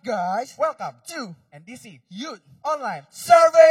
guys, Welcome to NDC Youth Online Service!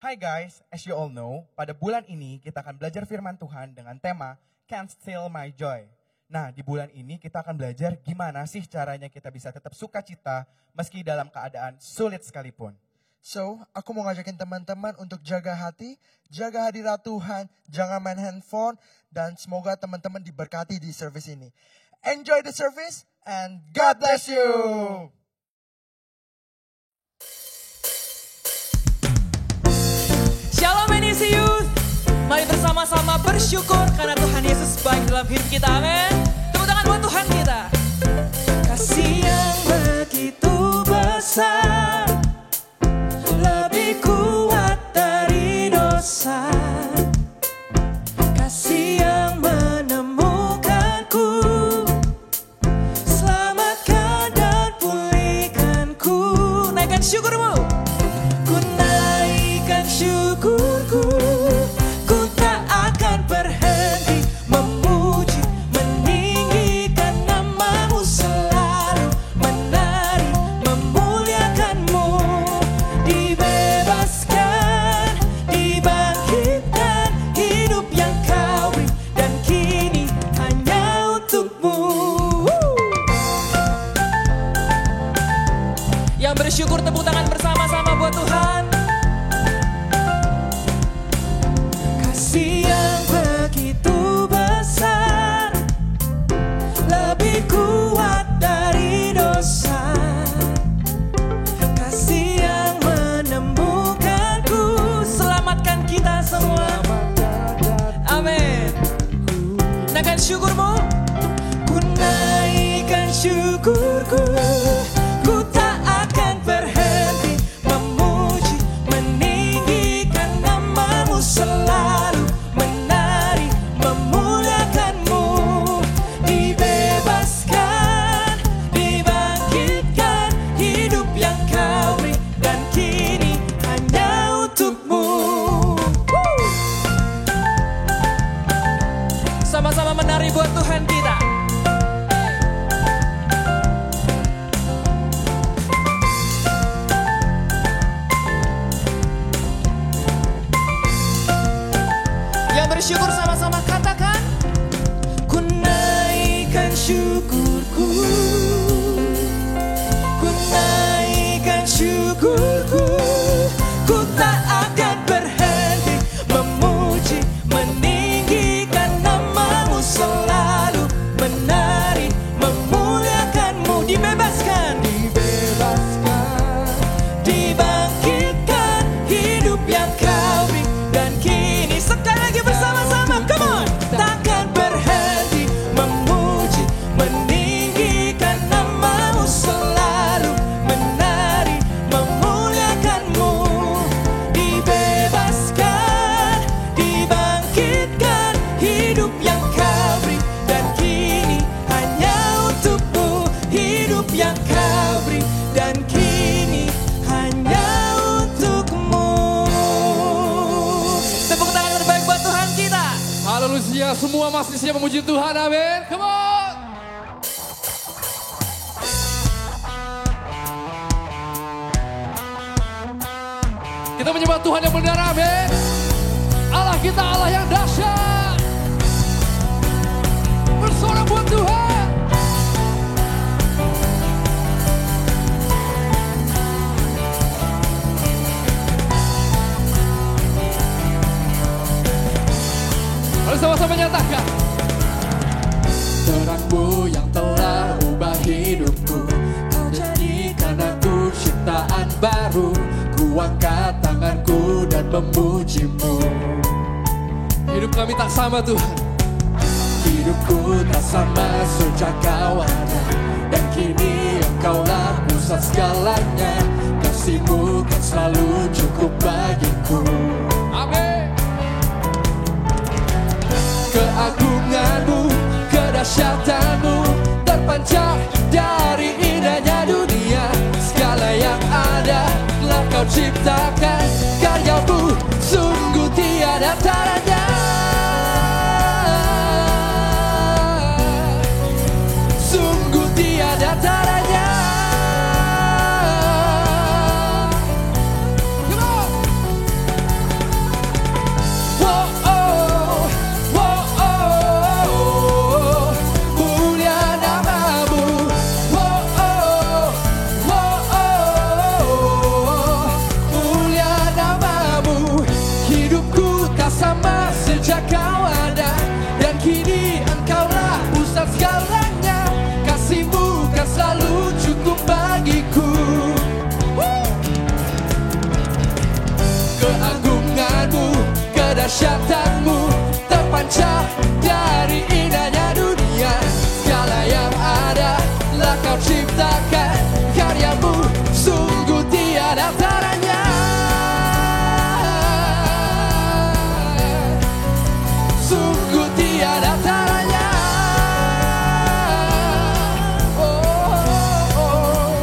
Hai guys, as you all know, pada bulan ini kita akan belajar firman Tuhan dengan tema Can't Steal My Joy. Nah, di bulan ini kita akan belajar gimana sih caranya kita bisa tetap sukacita meski dalam keadaan sulit sekalipun. So, aku mau ngajakin teman-teman untuk jaga hati, jaga hadirat Tuhan, jangan main handphone, dan semoga teman-teman diberkati di service ini. Enjoy the service, and God bless you! Shalom NDC Youth. Mari bersama-sama bersyukur karena Tuhan Yesus baik dalam hidup kita. Amin. Tepuk tangan buat Tuhan kita. Kasih yang begitu besar, lebih kuat dari dosa. Kasih yang menemukanku, selamatkan dan pulihkanku. Naikkan syukurmu. Ku naikkan syukurku, ku tak akan berhenti memuji, meninggikan namamu selalu, menari, memuliakanmu. Dibebaskan, dibangkitkan, hidup yang kau beri, dan kini hanya untukmu. Yang bersyukur tepuk tangan bersama-sama buat Tuhan. Kasih yang begitu besar, lebih kuat dari dosa. Kasih yang menemukanku, selamatkan kita semua. Amin. Naikkan syukurmu. Ku naikkan syukurku, ku tak akan berhenti memuji, meninggikan namamu selalu, menari, memuliakanmu. Dibebaskan, dibangkitkan, hidup yang kau beri, dan kini hanya untukmu. Sama-sama menari buat Tuhan kita. Yang bersyukur sama-sama katakan, ku naikkan syukurku, ku naikkan syukurku, ku tak akan berhenti memuji, meninggikan namamu selalu, menari, memuliakanmu. Dibebaskan, dibebaskan, dibangkitkan, hidup yang kau beri, dan kini sekali lagi bersama-sama, come on. Takkan berhenti memuji, meninggikan namamu selalu, menari, memuliakanmu. Dibebaskan, dibangkitkan, hidup yang kau beri, dan kini hanya untukmu. Hidup yang kau beri, dan kini hanya untukmu. Tepuk tangan terbaik buat Tuhan kita. Haleluya, semua masih siap memuji Tuhan, amin. Come on. Kita menyembah Tuhan yang benar, amin. Allah kita Allah yang dahsyat. Bersorak buat Tuhan. Mari sama-sama nyatakan. Terangmu yang telah ubah hidupku, kau jadikan aku ciptaan baru. Ku angkat tanganku dan memujimu. Hidup kami tak sama Tuhan. Hidupku tak sama sejak kau ada, dan kini Engkaulah pusat segalanya. Kasih-Mu kan selalu cukup bagiku. Amin. kau ciptakan, karyamu sungguh tiada taranya. Sungguh tiada taranya. Sejak kau ada dan kini engkaulah pusat segalanya. Kasih-Mu kan selalu cukup bagiku. Keagungan-Mu, kedahsyatan-Mu terpancar dari indahnya dunia. Segala yang ada telah kau ciptakan, karya-Mu sungguh tiada taranya. Sungguh tiada taranya. Oh, oh, oh.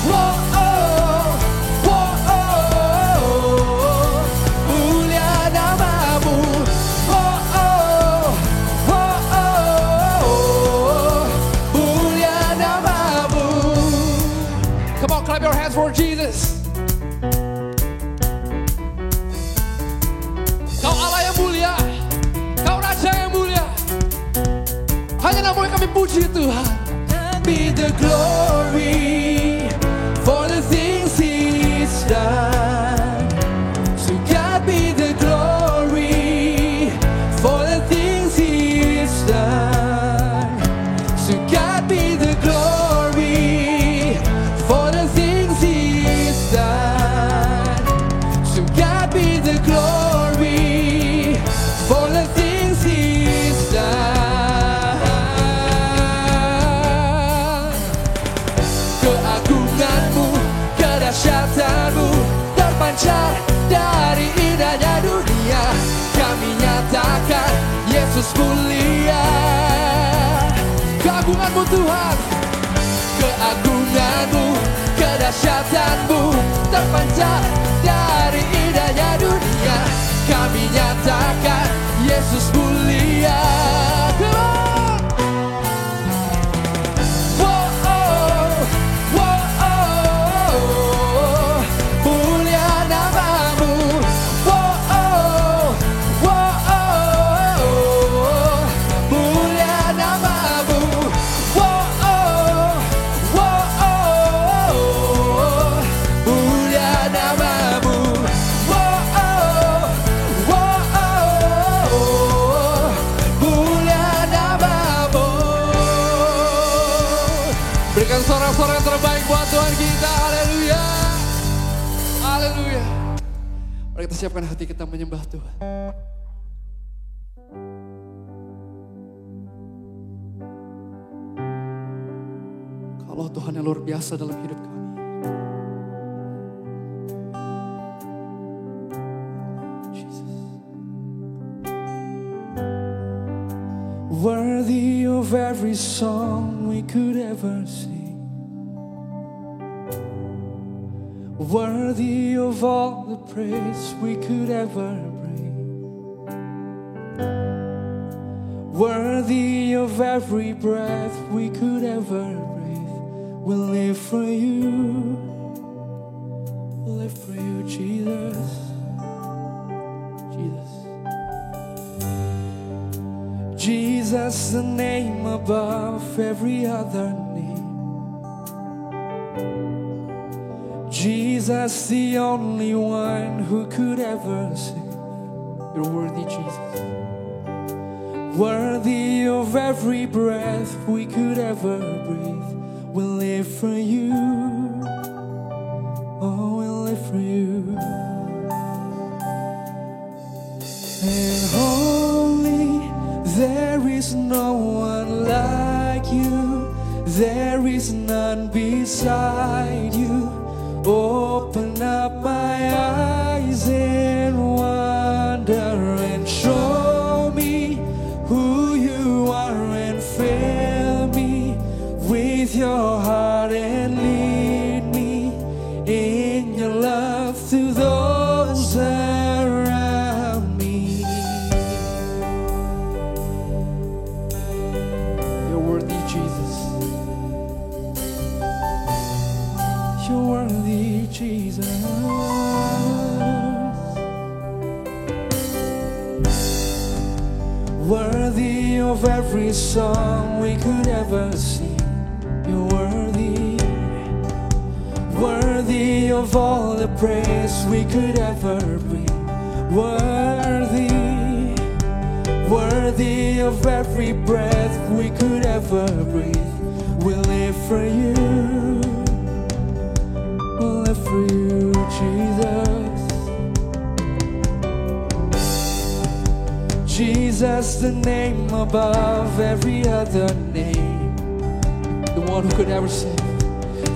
Oh, oh, oh, oh. Mulia nama-Mu. Oh, oh, oh, oh. Mulia nama-Mu. Come on, clap your hands for Jesus. Hanya nama yang kami puji Tuhan. Be the glory for the things He's done. So God be the glory for the things He's done. So God be the glory for the things He's done. So God be the glory for the things He's done. Keagungan-Mu, kedahsyatan-Mu terpancar dari indahnya dunia. Kami nyatakan Yesus mulia. Keagungan-Mu Tuhan, keagungan-Mu, kedahsyatan-Mu terpancar dari indahnya dunia. Kami nyatakan Yesus mulia. Berikan sorak-sorak yang terbaik buat Tuhan kita. Haleluya. Haleluya. Mari kita siapkan hati kita menyembah Tuhan. Kalau Tuhan yang luar biasa dalam hidup kami. Worthy of every song we could ever sing, worthy of all the praise we could ever bring, worthy of every breath we could ever breathe. We'll live for you, we'll live for you, Jesus, Jesus. Jesus, the name above every other name. Jesus, the only one who could ever save. You're worthy, Jesus. Worthy of every breath we could ever breathe. We'll live for you. Oh, we'll live for you. And holy, there is no one like you. There is none beside you. Open up my eyes in wonder and show me who you are and fill me with your heart and lead me Worthy of every song we could ever sing. You're worthy. Worthy of all the praise we could ever bring. Worthy. Worthy of every breath we could ever breathe. We live for you. We live for you, Jesus. Jesus, the name above every other name, the one who could ever save.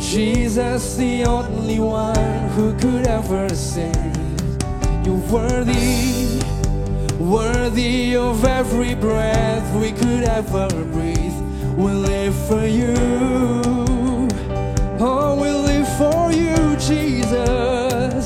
Jesus, the only one who could ever save. You're worthy, worthy of every breath we could ever breathe. We live for you. Oh, we live for you, Jesus.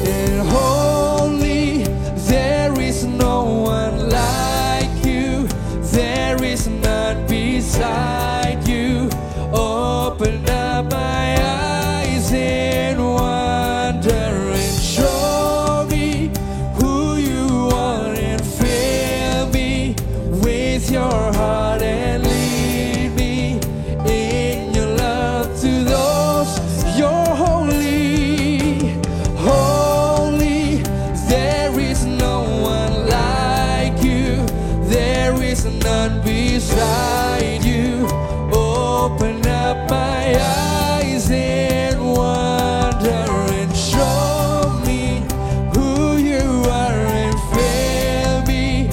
And holy, there is no one like you. There is none beside you. Open up my eyes in wonder and show me who you are and fill me with your heart and lead me in your love to those you're holy. Holy, there is no one like you. There is none beside you. Open up my eyes in wonder and show me who you are and fill me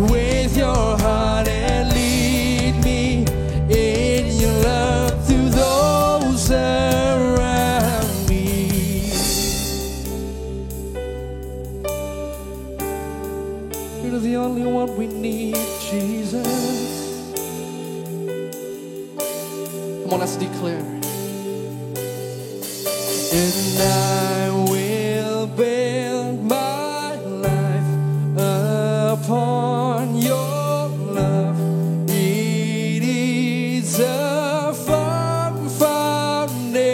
with your heart and lead me in your love to those around me. You're the only one we need, Jesus. Come on, let's declare. And I will build my life upon your love. It is a firm foundation,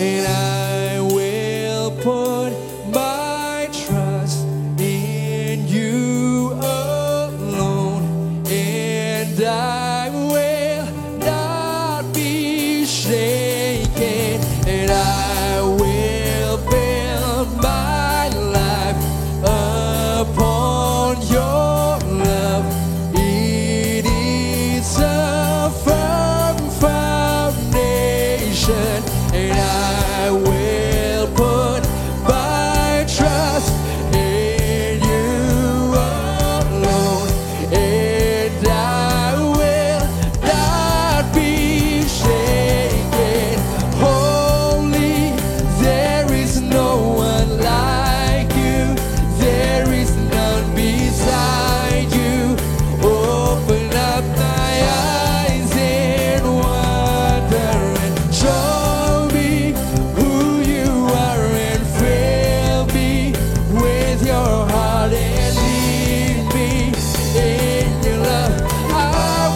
and I will put my trust in you alone, and I will not be shaken, and I will build my life upon your love. It is a firm foundation, and I will put my trust in you alone, and I will not be shaken. Holy, there is no one like you. There is none beside you. Open up my eyes in wonder and show me who you are and fill me with your heart and lead me in your love. I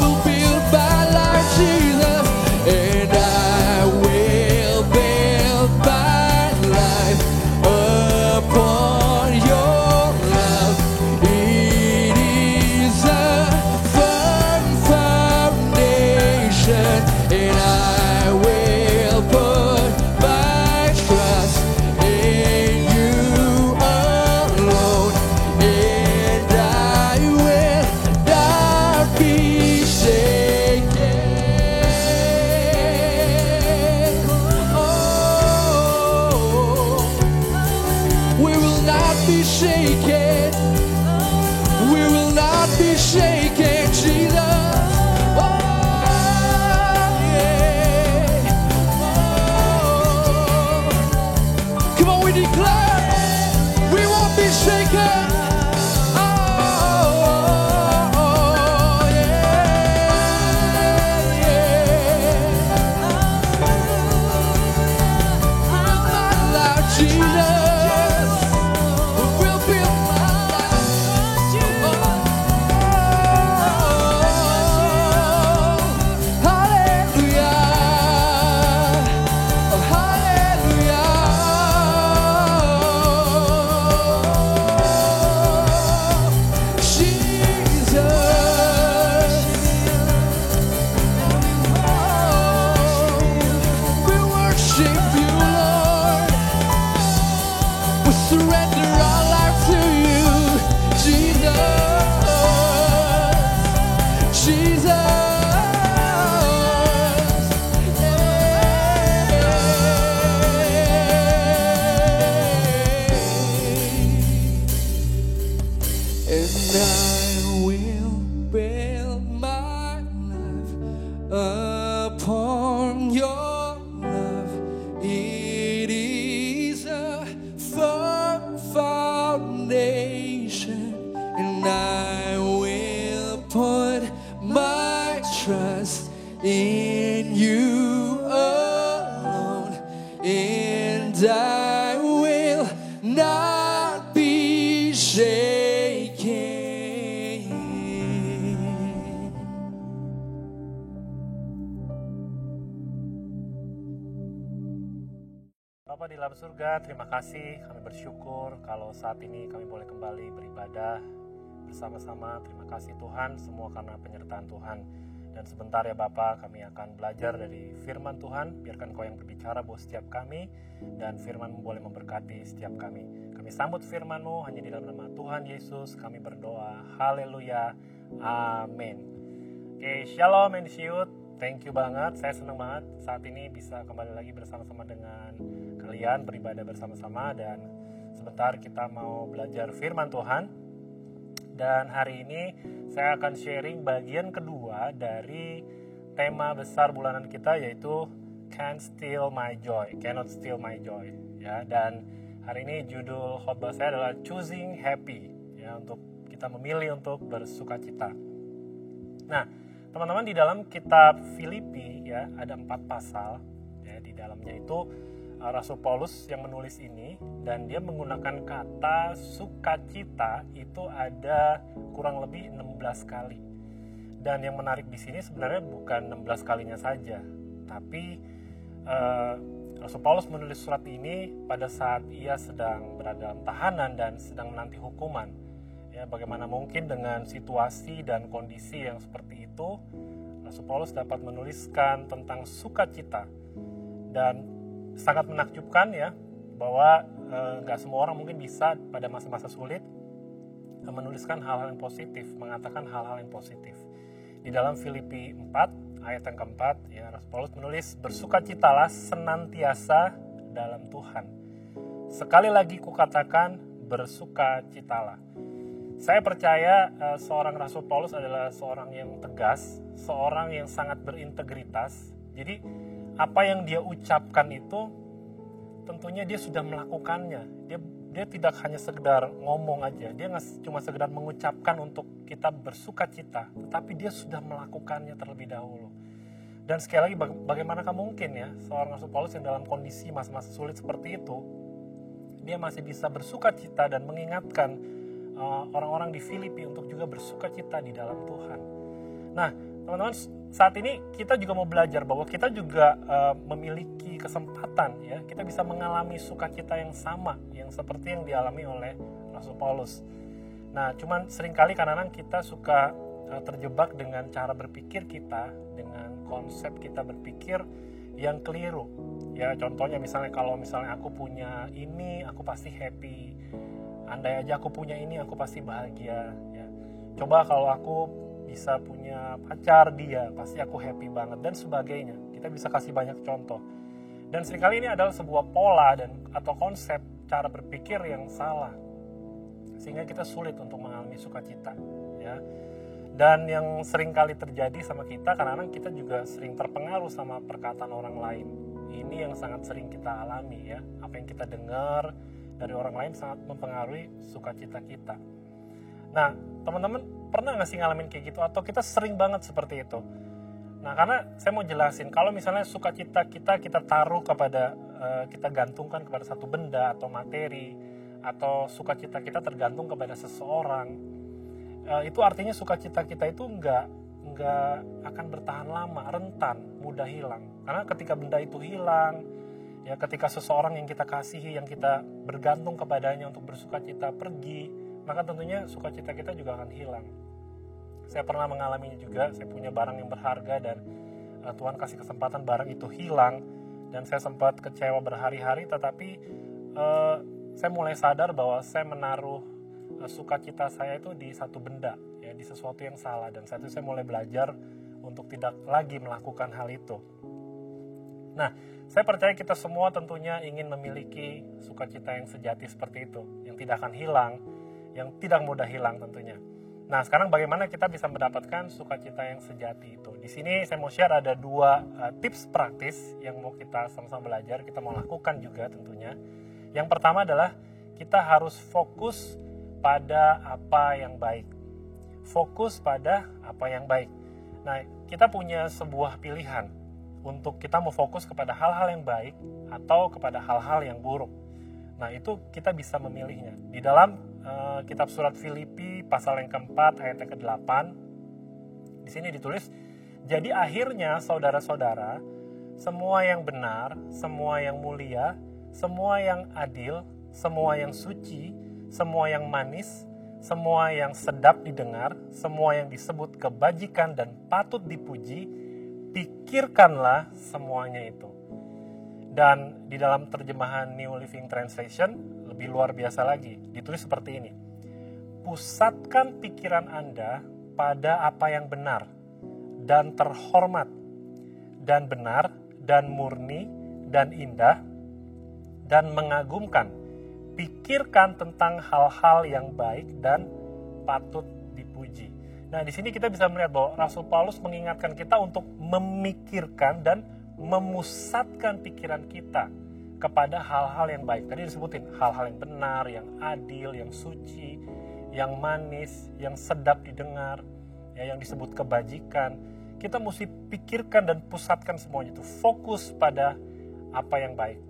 will build my life, Jesus, and I will build my life upon your love. It is a firm foundation, and I will put my trust in you alone, and I will not be shaken. Oh, we will not be shaken. We will not be shaken, Jesus. Oh, yeah. Oh. Come on, we declare we won't be shaken. Oh, yeah, yeah. My life, Jesus, will build my life. Hallelujah. surrender our life to you, Jesus, Jesus. And I will build my life upon your love. It is a firm foundation, and I will put my trust in you alone, and I will not be shaken. Bapa di dalam surga, terima kasih, kami bersyukur kalau saat ini kami boleh kembali beribadah bersama-sama. Terima kasih Tuhan, semua karena penyertaan Tuhan. Dan sebentar ya Bapa, kami akan belajar dari firman Tuhan. Biarkan Kau yang berbicara buat setiap kami, dan firman-Mu boleh memberkati setiap kami. Kami sambut firman-Mu hanya di dalam nama Tuhan Yesus, kami berdoa. Haleluya, amin. Oke, shalom and shield. Thank you banget, saya senang banget saat ini bisa kembali lagi bersama-sama dengan kalian, beribadah bersama-sama, dan sebentar kita mau belajar firman Tuhan. Dan hari ini saya akan sharing bagian kedua dari tema besar bulanan kita, yaitu Can't Steal My Joy, Cannot Steal My Joy. Ya, dan hari ini judul khotbah saya adalah Choosing Happy, ya, untuk kita memilih untuk bersukacita. Nah, teman-teman, di dalam kitab Filipi ya ada 4 pasal ya, di dalamnya itu Rasul Paulus yang menulis ini, dan dia menggunakan kata sukacita itu ada kurang lebih 16 kali. Dan yang menarik di sini sebenarnya bukan 16 kalinya saja, tapi Rasul Paulus menulis surat ini pada saat ia sedang berada dalam tahanan dan sedang menanti hukuman. Ya, bagaimana mungkin dengan situasi dan kondisi yang seperti itu, Rasul Paulus dapat menuliskan tentang sukacita. Dan sangat menakjubkan ya, bahwa nggak semua orang mungkin bisa pada masa-masa sulit menuliskan hal-hal yang positif, mengatakan hal-hal yang positif. Di dalam Filipi 4 ayat yang keempat, ya, Rasul Paulus menulis, bersukacitalah senantiasa dalam Tuhan. Sekali lagi kukatakan, bersukacitalah. Saya percaya seorang Rasul Paulus adalah seorang yang tegas, seorang yang sangat berintegritas. Jadi apa yang dia ucapkan itu tentunya dia sudah melakukannya. Dia tidak hanya sekedar ngomong aja, dia nggak cuma sekedar mengucapkan untuk kita bersukacita, tetapi dia sudah melakukannya terlebih dahulu. Dan sekali lagi, bagaimanakah mungkin ya seorang Rasul Paulus yang dalam kondisi masa-masa sulit seperti itu, dia masih bisa bersukacita dan mengingatkan orang-orang di Filipi untuk juga bersukacita di dalam Tuhan. Nah, teman-teman, saat ini kita juga mau belajar bahwa kita juga memiliki kesempatan ya, kita bisa mengalami sukacita yang sama, yang seperti yang dialami oleh Rasul Paulus. Nah, cuman seringkali kadang-kadang kita suka terjebak dengan cara berpikir kita, dengan konsep kita berpikir yang keliru. Ya, contohnya misalnya kalau misalnya aku punya ini, aku pasti happy. Andai aja aku punya ini, aku pasti bahagia. Ya. Coba kalau aku bisa punya pacar, dia pasti aku happy banget, dan sebagainya. Kita bisa kasih banyak contoh. Dan seringkali ini adalah sebuah pola atau konsep cara berpikir yang salah, sehingga kita sulit untuk mengalami sukacita. Ya. Dan yang seringkali terjadi sama kita, kadang-kadang kita juga sering terpengaruh sama perkataan orang lain. Ini yang sangat sering kita alami ya. Apa yang kita dengar dari orang lain sangat mempengaruhi sukacita kita. Nah, teman-teman pernah nggak sih ngalamin kayak gitu? Atau kita sering banget seperti itu? Nah, karena saya mau jelasin, kalau misalnya sukacita kita taruh kepada, kita gantungkan kepada satu benda atau materi, atau sukacita kita tergantung kepada seseorang, itu artinya sukacita kita itu nggak akan bertahan lama, rentan, mudah hilang. Karena ketika benda itu hilang, ya, ketika seseorang yang kita kasihi, yang kita bergantung kepadanya untuk bersukacita pergi, maka tentunya sukacita kita juga akan hilang. Saya pernah mengalaminya juga. Saya punya barang yang berharga dan Tuhan kasih kesempatan barang itu hilang, dan saya sempat kecewa berhari-hari. Tetapi saya mulai sadar bahwa saya menaruh sukacita saya itu di satu benda, ya, di sesuatu yang salah. Dan saat itu saya mulai belajar untuk tidak lagi melakukan hal itu. Nah, saya percaya kita semua tentunya ingin memiliki sukacita yang sejati seperti itu, yang tidak akan hilang, yang tidak mudah hilang tentunya. Nah, sekarang bagaimana kita bisa mendapatkan sukacita yang sejati itu? Di sini saya mau share ada 2 tips praktis yang mau kita sama-sama belajar, kita mau lakukan juga tentunya. Yang pertama adalah kita harus fokus pada apa yang baik. Fokus pada apa yang baik. Nah, kita punya sebuah pilihan untuk kita mau fokus kepada hal-hal yang baik atau kepada hal-hal yang buruk. Nah, itu kita bisa memilihnya. Di dalam kitab surat Filipi pasal yang keempat ayat yang ke-8, di sini ditulis, jadi akhirnya saudara-saudara, semua yang benar, semua yang mulia, semua yang adil, semua yang suci, semua yang manis, semua yang sedap didengar, semua yang disebut kebajikan dan patut dipuji, pikirkanlah semuanya itu. Dan di dalam terjemahan New Living Translation, lebih luar biasa lagi, ditulis seperti ini. Pusatkan pikiran Anda pada apa yang benar, dan terhormat, dan benar, dan murni, dan indah, dan mengagumkan. Pikirkan tentang hal-hal yang baik dan patut dipuji. Nah, di sini kita bisa melihat bahwa Rasul Paulus mengingatkan kita untuk memikirkan dan memusatkan pikiran kita kepada hal-hal yang baik. Tadi disebutin hal-hal yang benar, yang adil, yang suci, yang manis, yang sedap didengar, ya, yang disebut kebajikan. Kita mesti pikirkan dan pusatkan semuanya itu, fokus pada apa yang baik.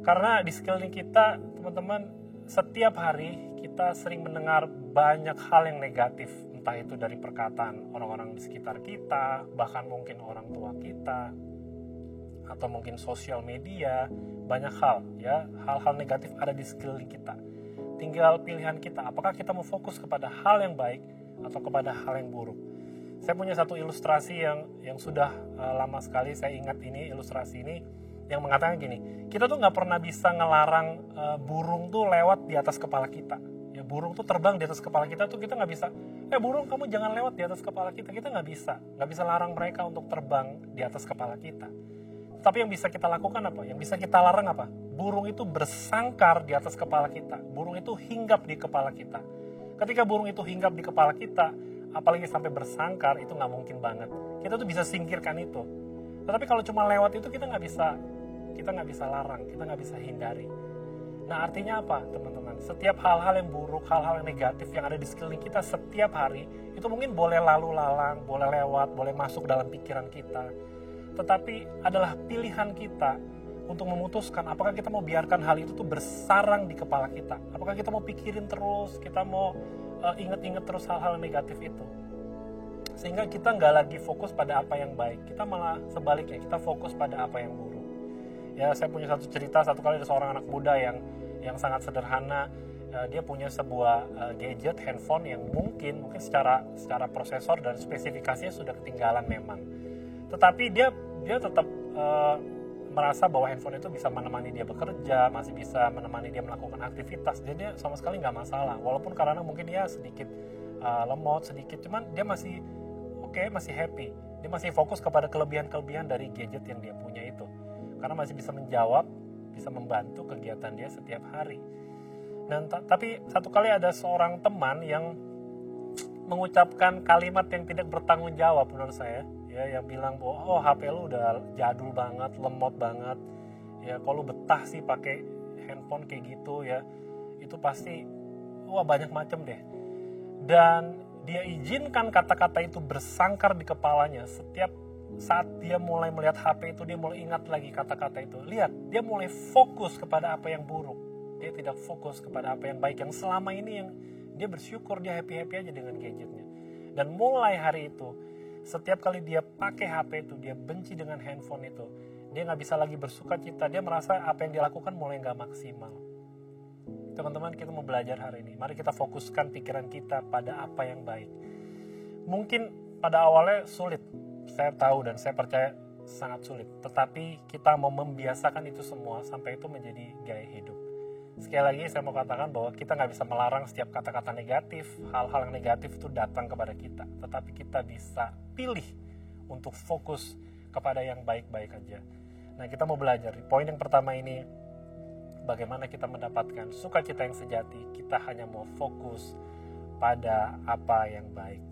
Karena di sekeliling kita, teman-teman, setiap hari kita sering mendengar banyak hal yang negatif, entah itu dari perkataan orang-orang di sekitar kita, bahkan mungkin orang tua kita, atau mungkin sosial media, banyak hal, ya, hal-hal negatif ada di sekeliling kita. Tinggal pilihan kita, apakah kita mau fokus kepada hal yang baik atau kepada hal yang buruk. Saya punya satu ilustrasi yang sudah lama sekali saya ingat ini, ilustrasi ini yang mengatakan gini, kita tuh nggak pernah bisa ngelarang burung tuh lewat di atas kepala kita. Ya, burung tuh terbang di atas kepala kita tuh kita nggak bisa, burung kamu jangan lewat di atas kepala kita nggak bisa larang mereka untuk terbang di atas kepala kita. Tapi yang bisa kita lakukan apa? Yang bisa kita larang apa? Burung itu bersangkar di atas kepala kita. Burung itu hinggap di kepala kita. Ketika burung itu hinggap di kepala kita, apalagi sampai bersangkar, itu nggak mungkin banget. Kita tuh bisa singkirkan itu. Tetapi kalau cuma lewat itu kita nggak bisa larang, kita nggak bisa hindari. Nah, artinya apa, teman-teman? Setiap hal-hal yang buruk, hal-hal yang negatif yang ada di sekeliling kita setiap hari, itu mungkin boleh lalu lalang, boleh lewat, boleh masuk dalam pikiran kita. Tetapi adalah pilihan kita untuk memutuskan apakah kita mau biarkan hal itu tuh bersarang di kepala kita. Apakah kita mau pikirin terus, kita mau inget-inget terus hal-hal negatif itu. Sehingga kita nggak lagi fokus pada apa yang baik. Kita malah sebaliknya, kita fokus pada apa yang buruk. Ya, saya punya satu cerita, satu kali ada seorang anak muda yang sangat sederhana. Dia punya sebuah gadget, handphone yang mungkin secara prosesor dan spesifikasinya sudah ketinggalan memang. Tetapi dia tetap merasa bahwa handphone itu bisa menemani dia bekerja, masih bisa menemani dia melakukan aktivitas. Jadi dia sama sekali nggak masalah. Walaupun karena mungkin dia sedikit lemot, sedikit, cuman dia masih masih happy. Dia masih fokus kepada kelebihan-kelebihan dari gadget yang dia punya itu. Karena masih bisa menjawab, bisa membantu kegiatan dia setiap hari. Dan tapi satu kali ada seorang teman yang mengucapkan kalimat yang tidak bertanggung jawab menurut saya. Ya, yang bilang bahwa HP lu udah jadul banget, lemot banget. Ya, kalau lu betah sih pakai handphone kayak gitu ya. Itu pasti banyak macam deh. Dan dia izinkan kata-kata itu bersangkar di kepalanya. Setiap saat dia mulai melihat HP itu, dia mulai ingat lagi kata-kata itu. Lihat, dia mulai fokus kepada apa yang buruk. Dia tidak fokus kepada apa yang baik. Yang selama ini yang dia bersyukur, dia happy-happy aja dengan gadgetnya. Dan mulai hari itu, setiap kali dia pakai HP itu, dia benci dengan handphone itu. Dia nggak bisa lagi bersuka cita. Dia merasa apa yang dia lakukan mulai nggak maksimal. Teman-teman, kita mau belajar hari ini. Mari kita fokuskan pikiran kita pada apa yang baik. Mungkin pada awalnya sulit. Saya tahu dan saya percaya sangat sulit. Tetapi kita mau membiasakan itu semua sampai itu menjadi gaya hidup. sekali lagi saya mau katakan bahwa kita nggak bisa melarang setiap kata-kata negatif, hal-hal yang negatif itu datang kepada kita. Tetapi kita bisa pilih untuk fokus kepada yang baik-baik aja. Nah, kita mau belajar. Poin yang pertama ini, bagaimana kita mendapatkan sukacita yang sejati. Kita hanya mau fokus pada apa yang baik.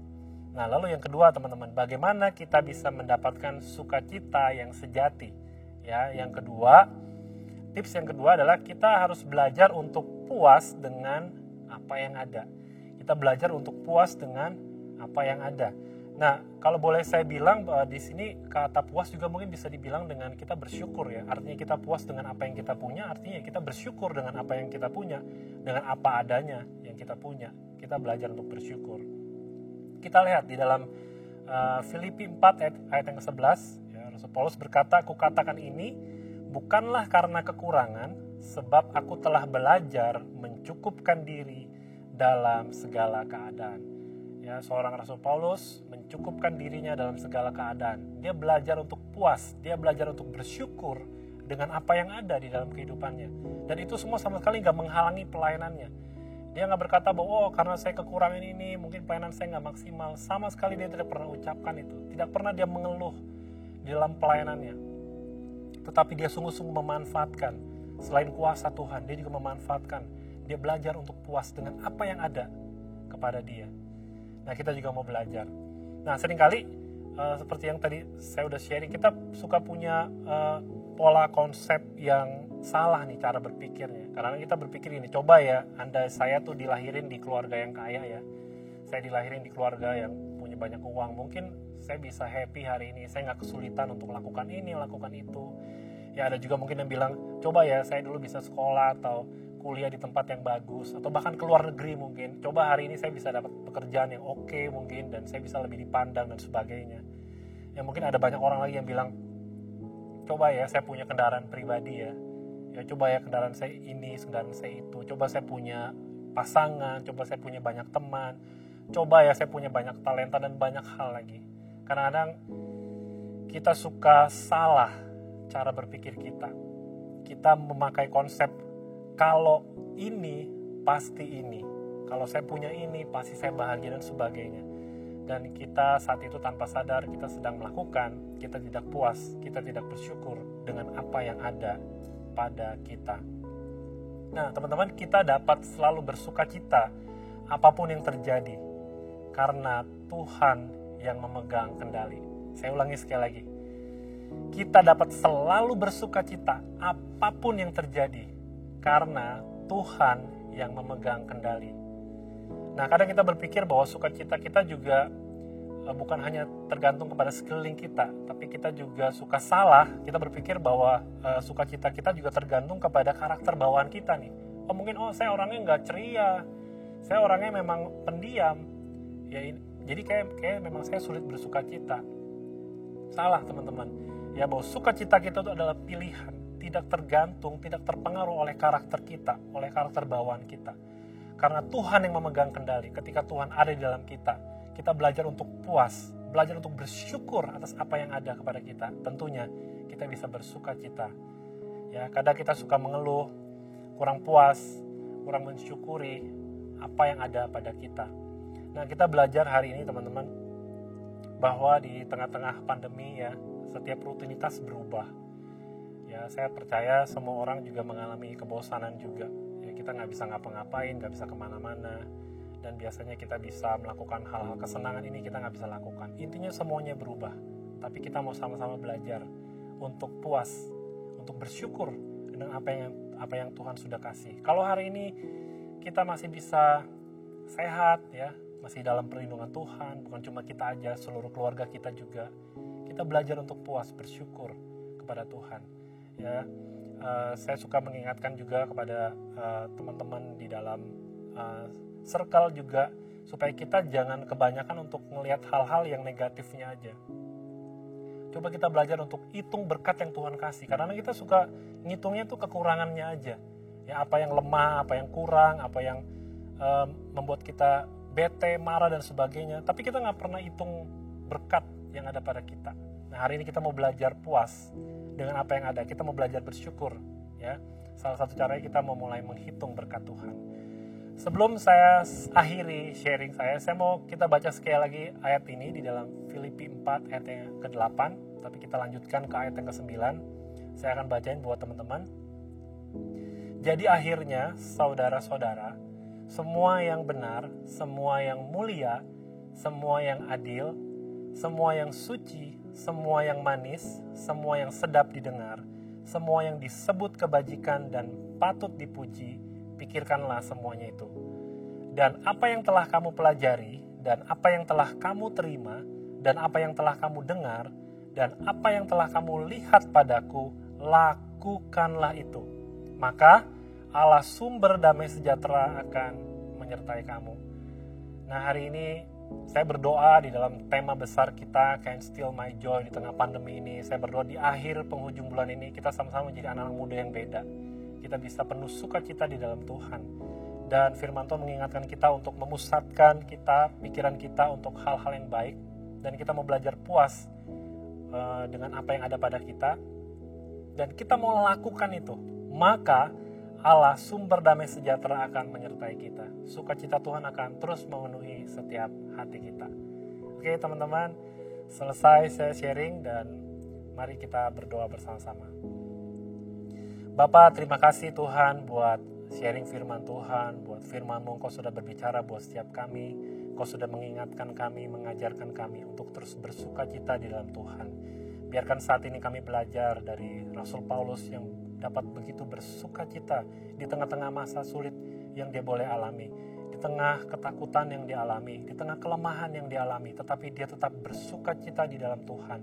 Nah, lalu yang kedua teman-teman, bagaimana kita bisa mendapatkan sukacita yang sejati? Ya, yang kedua, tips yang kedua adalah kita harus belajar untuk puas dengan apa yang ada. Kita belajar untuk puas dengan apa yang ada. Nah, kalau boleh saya bilang bahwa di sini kata puas juga mungkin bisa dibilang dengan kita bersyukur ya. Artinya kita puas dengan apa yang kita punya, artinya kita bersyukur dengan apa yang kita punya, dengan apa adanya yang kita punya. Kita belajar untuk bersyukur. Kita lihat di dalam Filipi 4 ayat yang ke-11, ya, Rasul Paulus berkata, "Aku katakan ini bukanlah karena kekurangan, sebab aku telah belajar mencukupkan diri dalam segala keadaan." Ya, seorang Rasul Paulus mencukupkan dirinya dalam segala keadaan. Dia belajar untuk puas, dia belajar untuk bersyukur dengan apa yang ada di dalam kehidupannya. Dan itu semua sama sekali nggak menghalangi pelayanannya. Dia nggak berkata bahwa karena saya kekurangan ini, mungkin pelayanan saya nggak maksimal. Sama sekali dia tidak pernah ucapkan itu. Tidak pernah dia mengeluh di dalam pelayanannya. Tetapi dia sungguh-sungguh memanfaatkan. Selain kuasa Tuhan, dia juga memanfaatkan. Dia belajar untuk puas dengan apa yang ada kepada dia. Nah, kita juga mau belajar. Nah, seringkali seperti yang tadi saya udah sharing, kita suka punya pola konsep yang salah nih cara berpikirnya. Karena kita berpikir ini, coba ya, saya tuh dilahirin di keluarga yang kaya ya. Saya dilahirin di keluarga yang punya banyak uang. Mungkin saya bisa happy hari ini, saya nggak kesulitan untuk lakukan ini, lakukan itu. Ya, ada juga mungkin yang bilang, coba ya, saya dulu bisa sekolah atau kuliah di tempat yang bagus, atau bahkan ke luar negeri mungkin. Coba hari ini saya bisa dapat pekerjaan yang oke mungkin, dan saya bisa lebih dipandang dan sebagainya. Ya, mungkin ada banyak orang lagi yang bilang, coba ya saya punya kendaraan pribadi ya. Ya, coba ya kendaraan saya ini, kendaraan saya itu. Coba saya punya pasangan, coba saya punya banyak teman. Coba ya saya punya banyak talenta dan banyak hal lagi. Kadang-kadang kita suka salah cara berpikir kita. Kita memakai konsep kalau ini pasti ini. Kalau saya punya ini pasti saya bahagia dan sebagainya. Dan kita saat itu tanpa sadar kita sedang melakukan, kita tidak puas, kita tidak bersyukur dengan apa yang ada pada kita. Nah, teman-teman, kita dapat selalu bersukacita apapun yang terjadi karena Tuhan yang memegang kendali. Saya ulangi sekali lagi. Kita dapat selalu bersukacita apapun yang terjadi karena Tuhan yang memegang kendali. Nah, kadang kita berpikir bahwa sukacita kita juga bukan hanya tergantung kepada sekeliling kita, tapi kita juga suka salah. Kita berpikir bahwa sukacita kita juga tergantung kepada karakter bawaan kita nih. Oh, mungkin saya orangnya nggak ceria, saya orangnya memang pendiam. Ya, jadi kayak memang saya sulit bersukacita. Salah, teman-teman. Ya, bahwa sukacita kita itu adalah pilihan, tidak tergantung, tidak terpengaruh oleh karakter kita, oleh karakter bawaan kita. Karena Tuhan yang memegang kendali. Ketika Tuhan ada di dalam kita, kita belajar untuk puas, belajar untuk bersyukur atas apa yang ada kepada kita. Tentunya kita bisa bersukacita. Ya, kadang kita suka mengeluh, kurang puas, kurang mensyukuri apa yang ada pada kita. Nah, kita belajar hari ini teman-teman, bahwa di tengah-tengah pandemi ya, setiap rutinitas berubah. Ya, saya percaya semua orang juga mengalami kebosanan juga. Ya, kita nggak bisa ngapa-ngapain, nggak bisa kemana-mana. Dan biasanya kita bisa melakukan hal-hal kesenangan ini kita nggak bisa lakukan. Intinya semuanya berubah. Tapi kita mau sama-sama belajar untuk puas, untuk bersyukur dengan apa yang Tuhan sudah kasih. Kalau hari ini kita masih bisa sehat ya, masih dalam perlindungan Tuhan, bukan cuma kita aja, seluruh keluarga kita juga. Kita belajar untuk puas, bersyukur kepada Tuhan. Ya, saya suka mengingatkan juga kepada teman-teman di dalam circle juga, supaya kita jangan kebanyakan untuk melihat hal-hal yang negatifnya aja. Coba kita belajar untuk hitung berkat yang Tuhan kasih, karena kita suka ngitungnya tuh kekurangannya aja. Ya, apa yang lemah, apa yang kurang, apa yang membuat kita bete, marah dan sebagainya. Tapi kita nggak pernah hitung berkat yang ada pada kita. Nah, hari ini kita mau belajar puas dengan apa yang ada. Kita mau belajar bersyukur. Ya, Salah satu caranya kita mau mulai menghitung berkat Tuhan. Sebelum saya akhiri sharing saya mau kita baca sekali lagi ayat ini di dalam Filipi 4 ayat yang ke-8, tapi kita lanjutkan ke ayat yang ke-9. Saya akan bacain buat teman-teman. Jadi akhirnya, saudara-saudara, semua yang benar, semua yang mulia, semua yang adil, semua yang suci, semua yang manis, semua yang sedap didengar, semua yang disebut kebajikan dan patut dipuji, pikirkanlah semuanya itu. Dan apa yang telah kamu pelajari, dan apa yang telah kamu terima, dan apa yang telah kamu dengar, dan apa yang telah kamu lihat padaku, lakukanlah itu. Maka Allah sumber damai sejahtera akan menyertai kamu. Nah, hari ini saya berdoa di dalam tema besar kita, Can't Steal My Joy, di tengah pandemi ini. Saya berdoa di akhir penghujung bulan ini, kita sama-sama menjadi anak-anak muda yang beda. Kita bisa penuh sukacita di dalam Tuhan. Dan firman Tuhan mengingatkan kita untuk memusatkan kita, pikiran kita untuk hal-hal yang baik. Dan kita mau belajar puas dengan apa yang ada pada kita. Dan kita mau lakukan itu. Maka Allah sumber damai sejahtera akan menyertai kita. Sukacita Tuhan akan terus memenuhi setiap hati kita. Oke teman-teman, selesai saya sharing dan mari kita berdoa bersama-sama. Bapa, terima kasih Tuhan buat sharing firman Tuhan, buat firman-Mu. Kau sudah berbicara buat setiap kami. Kau sudah mengingatkan kami, mengajarkan kami untuk terus bersukacita di dalam Tuhan. Biarkan saat ini kami belajar dari Rasul Paulus yang dapat begitu bersukacita di tengah-tengah masa sulit yang dia boleh alami, di tengah ketakutan yang dia alami, di tengah kelemahan yang dia alami, tetapi dia tetap bersukacita di dalam Tuhan.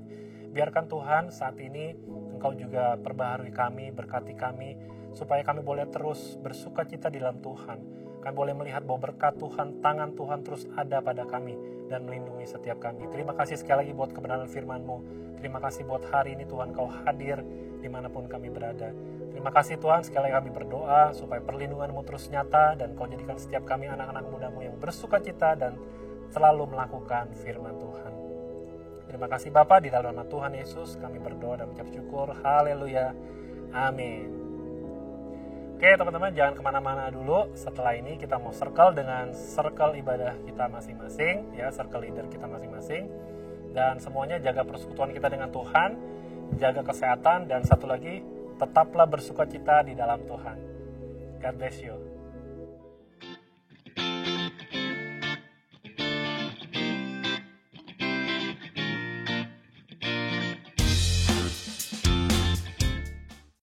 Biarkan Tuhan saat ini Engkau juga perbaharui kami, berkati kami, supaya kami boleh terus bersukacita di dalam Tuhan. Kami boleh melihat bahwa berkat Tuhan, tangan Tuhan terus ada pada kami dan melindungi setiap kami. Terima kasih sekali lagi buat kebenaran firman-Mu. Terima kasih buat hari ini Tuhan Kau hadir dimanapun kami berada. Terima kasih Tuhan, sekali lagi kami berdoa supaya perlindungan-Mu terus nyata dan Kau jadikan setiap kami anak-anak muda-Mu yang bersukacita dan selalu melakukan firman Tuhan. Terima kasih Bapa, di dalam nama Tuhan Yesus kami berdoa dan mengucap syukur. Haleluya. Amin. Oke teman-teman, jangan kemana-mana dulu. Setelah ini kita mau circle dengan circle ibadah kita masing-masing, ya, circle leader kita masing-masing. Dan semuanya jaga persekutuan kita dengan Tuhan, jaga kesehatan, dan satu lagi, tetaplah bersukacita di dalam Tuhan. God bless you.